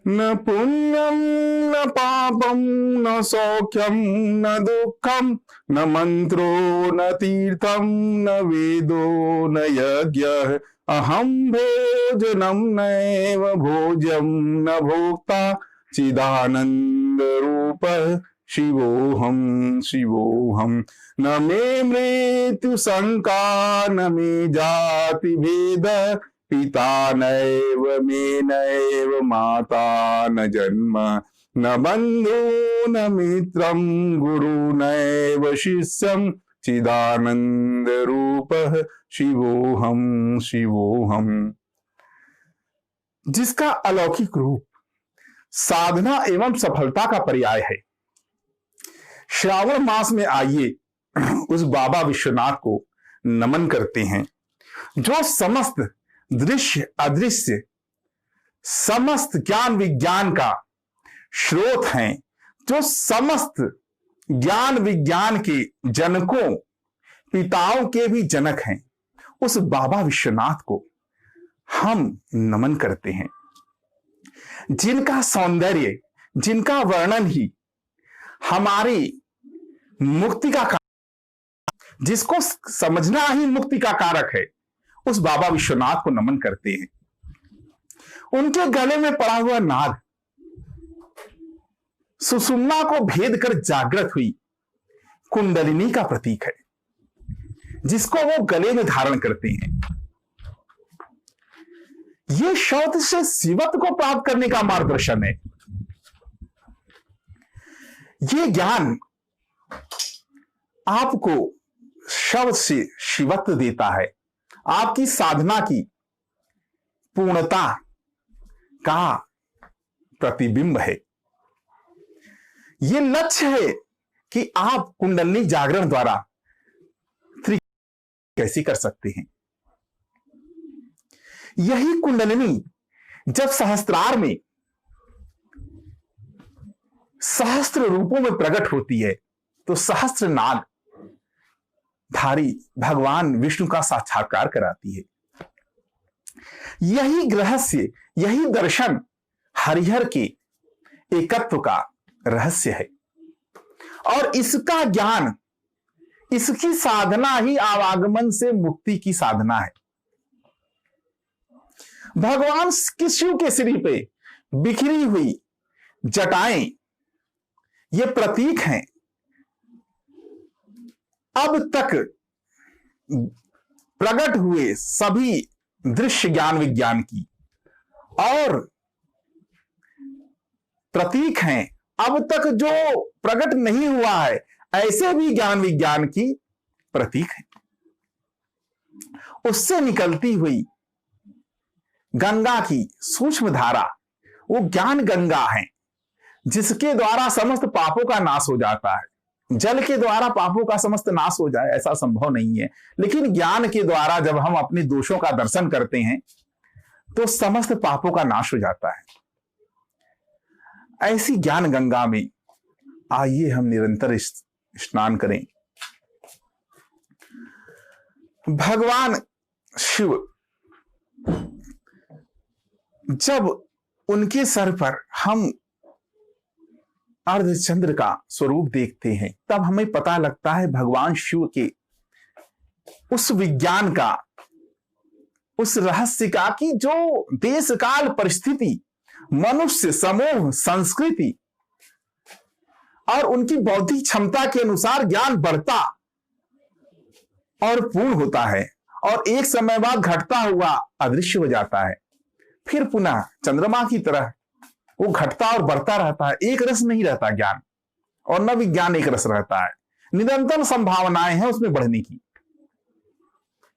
न पुण्यम न पापम न सौख्यम न दुखम न मंत्रो न तीर्थम न वेदो न यज्ञ अहम भोजनम नैव भोज्यम न भोक्ता चिदानंद रूप शिवोहम शिवोहम। न मे मृत्यु शंका न मे जाति भेद पिता नैव मे नैव माता न जन्म न बंधु न मित्रम गुरु नैव शिष्यम चिदानंद रूप शिवोहम शिवोहम। जिसका अलौकिक रूप साधना एवं सफलता का पर्याय है। श्रावण मास में आइए उस बाबा विश्वनाथ को नमन करते हैं जो समस्त दृश्य अदृश्य समस्त ज्ञान विज्ञान का स्रोत हैं, जो समस्त ज्ञान विज्ञान के जनकों पिताओं के भी जनक हैं। उस बाबा विश्वनाथ को हम नमन करते हैं जिनका सौंदर्य जिनका वर्णन ही हमारी मुक्ति का कारक, जिसको समझना ही मुक्ति का कारक है, उस बाबा विश्वनाथ को नमन करते हैं। उनके गले में पड़ा हुआ नाग सुषुम्ना को भेद कर जागृत हुई कुंडलिनी का प्रतीक है, जिसको वो गले में धारण करते हैं। ये शब्द से शिवत्व को प्राप्त करने का मार्गदर्शन है। ये ज्ञान आपको शब्द से शिवत्व देता है, आपकी साधना की पूर्णता का प्रतिबिंब है। यह लक्ष्य है कि आप कुंडलिनी जागरण द्वारा कैसे कर सकते हैं। यही कुंडलिनी जब सहस्त्रार में सहस्त्र रूपों में प्रकट होती है तो सहस्त्र नाग धारी भगवान विष्णु का साक्षात्कार कराती है। यही रहस्य यही दर्शन हरिहर के एकत्व का रहस्य है और इसका ज्ञान इसकी साधना ही आवागमन से मुक्ति की साधना है। भगवान शिव के सिर पे बिखरी हुई जटाएं ये प्रतीक हैं अब तक प्रकट हुए सभी दृश्य ज्ञान विज्ञान की, और प्रतीक हैं अब तक जो प्रकट नहीं हुआ है ऐसे भी ज्ञान विज्ञान की प्रतीक है। उससे निकलती हुई गंगा की सूक्ष्म धारा वो ज्ञान गंगा है, जिसके द्वारा समस्त पापों का नाश हो जाता है। जल के द्वारा पापों का समस्त नाश हो जाए ऐसा संभव नहीं है, लेकिन ज्ञान के द्वारा जब हम अपने दोषों का दर्शन करते हैं तो समस्त पापों का नाश हो जाता है। ऐसी ज्ञान गंगा में आइए हम निरंतर स्नान करें। भगवान शिव जब उनके सर पर हम अर्धचंद्र का स्वरूप देखते हैं तब हमें पता लगता है भगवान शिव के उस विज्ञान का उस रहस्य का कि जो देश काल परिस्थिति मनुष्य समूह संस्कृति और उनकी बौद्धिक क्षमता के अनुसार ज्ञान बढ़ता और पूर्ण होता है और एक समय बाद घटता हुआ अदृश्य हो जाता है, फिर पुनः चंद्रमा की तरह वो घटता और बढ़ता रहता है। एक रस नहीं रहता ज्ञान, और न विज्ञान एक रस रहता है। निरंतर संभावनाएं हैं उसमें बढ़ने की।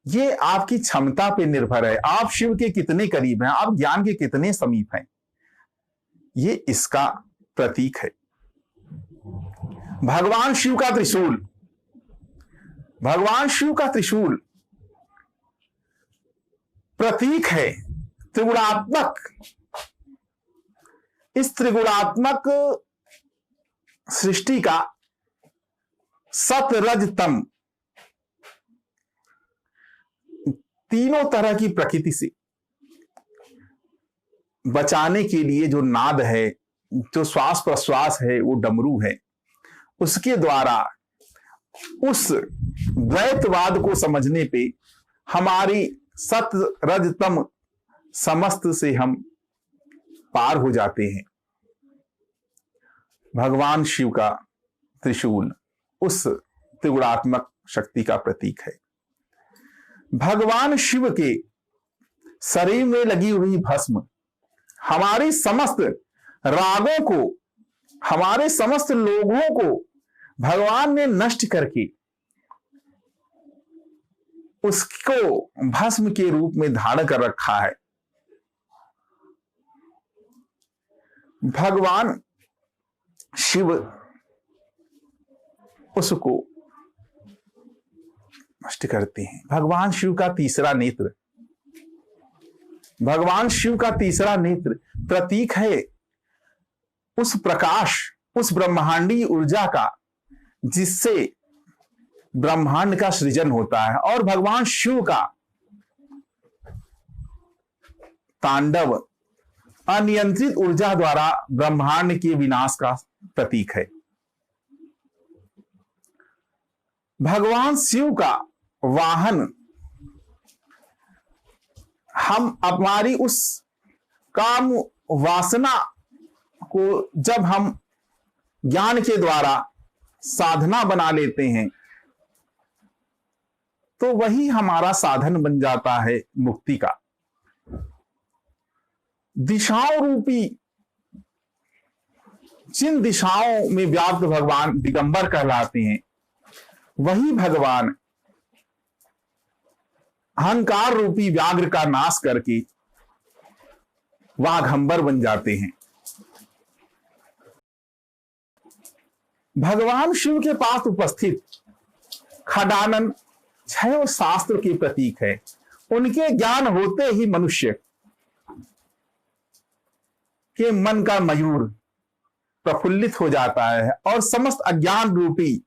ये आपकी क्षमता पे निर्भर है, आप शिव के कितने करीब हैं, आप ज्ञान के कितने समीप हैं, ये इसका प्रतीक है। भगवान शिव का त्रिशूल, भगवान शिव का त्रिशूल प्रतीक है त्रिगुणात्मक। इस त्रिगुणात्मक सृष्टि का सत रज तम तीनों तरह की प्रकृति से बचाने के लिए जो नाद है, जो श्वास प्रश्वास है, वो डमरू है। उसके द्वारा उस द्वैतवाद को समझने पे हमारी सत रज तम समस्त से हम पार हो जाते हैं। भगवान शिव का त्रिशूल उस त्रिगुणात्मक शक्ति का प्रतीक है। भगवान शिव के शरीर में लगी हुई भस्म हमारी समस्त रागों को, हमारे समस्त लोगों को भगवान ने नष्ट करके उसको भस्म के रूप में धारण कर रखा है। भगवान शिव उसको नष्ट करते हैं। भगवान शिव का तीसरा नेत्र, भगवान शिव का तीसरा नेत्र प्रतीक है उस प्रकाश, उस ब्रह्मांडीय ऊर्जा का जिससे ब्रह्मांड का सृजन होता है। और भगवान शिव का तांडव अनियंत्रित ऊर्जा द्वारा ब्रह्मांड के विनाश का प्रतीक है। भगवान शिव का वाहन, हम हमारी उस काम वासना को जब हम ज्ञान के द्वारा साधना बना लेते हैं तो वही हमारा साधन बन जाता है मुक्ति का। दिशाओं रूपी जिन दिशाओं में व्याप्त भगवान दिगंबर कहलाते हैं, वही भगवान अहंकार रूपी व्याघ्र का नाश करके वाघंबर बन जाते हैं। भगवान शिव के पास उपस्थित खडानन छह शास्त्र के प्रतीक है। उनके ज्ञान होते ही मनुष्य के मन का मयूर प्रफुल्लित हो जाता है और समस्त अज्ञान रूपी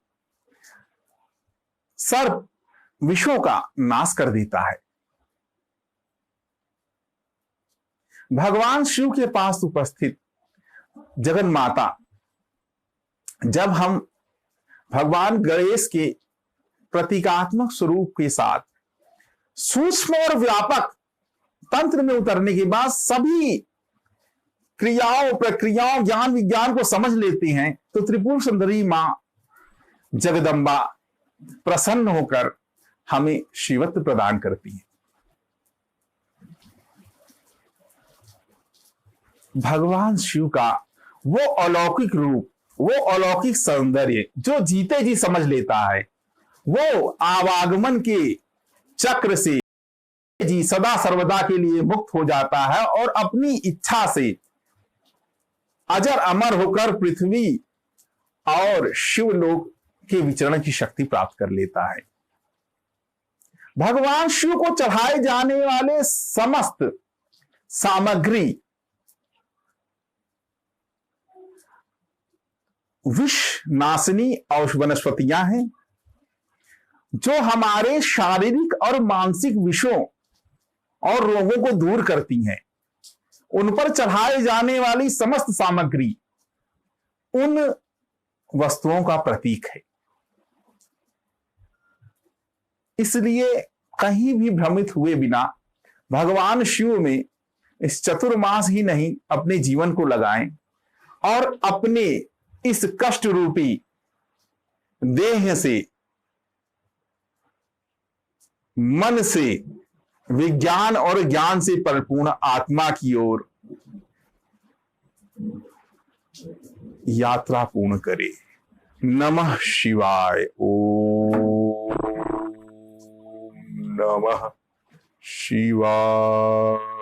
सर्प विषयों का नाश कर देता है। भगवान शिव के पास उपस्थित जगन माता, जब हम भगवान गणेश के प्रतीकात्मक स्वरूप के साथ सूक्ष्म और व्यापक तंत्र में उतरने के बाद सभी क्रियाओं, प्रक्रियाओं, ज्ञान विज्ञान को समझ लेते हैं तो त्रिपुर सुंदरी मां जगदम्बा प्रसन्न होकर हमें शिवत्व प्रदान करती है। भगवान शिव का वो अलौकिक रूप, वो अलौकिक सौंदर्य जो जीते जी समझ लेता है, वो आवागमन के चक्र से जी सदा सर्वदा के लिए मुक्त हो जाता है और अपनी इच्छा से अजर अमर होकर पृथ्वी और शिवलोक के विचरण की शक्ति प्राप्त कर लेता है। भगवान शिव को चढ़ाए जाने वाले समस्त सामग्री विष नाशिनी औषध वनस्पतियां हैं जो हमारे शारीरिक और मानसिक विषयों और रोगों को दूर करती हैं। उन पर चढ़ाई जाने वाली समस्त सामग्री उन वस्तुओं का प्रतीक है। इसलिए कहीं भी भ्रमित हुए बिना भगवान शिव में इस चतुर्मास ही नहीं अपने जीवन को लगाएं और अपने इस कष्ट रूपी देह से, मन से, विज्ञान और ज्ञान से परिपूर्ण आत्मा की ओर यात्रा पूर्ण करे। नमः शिवाय। ओम नमः शिवाय।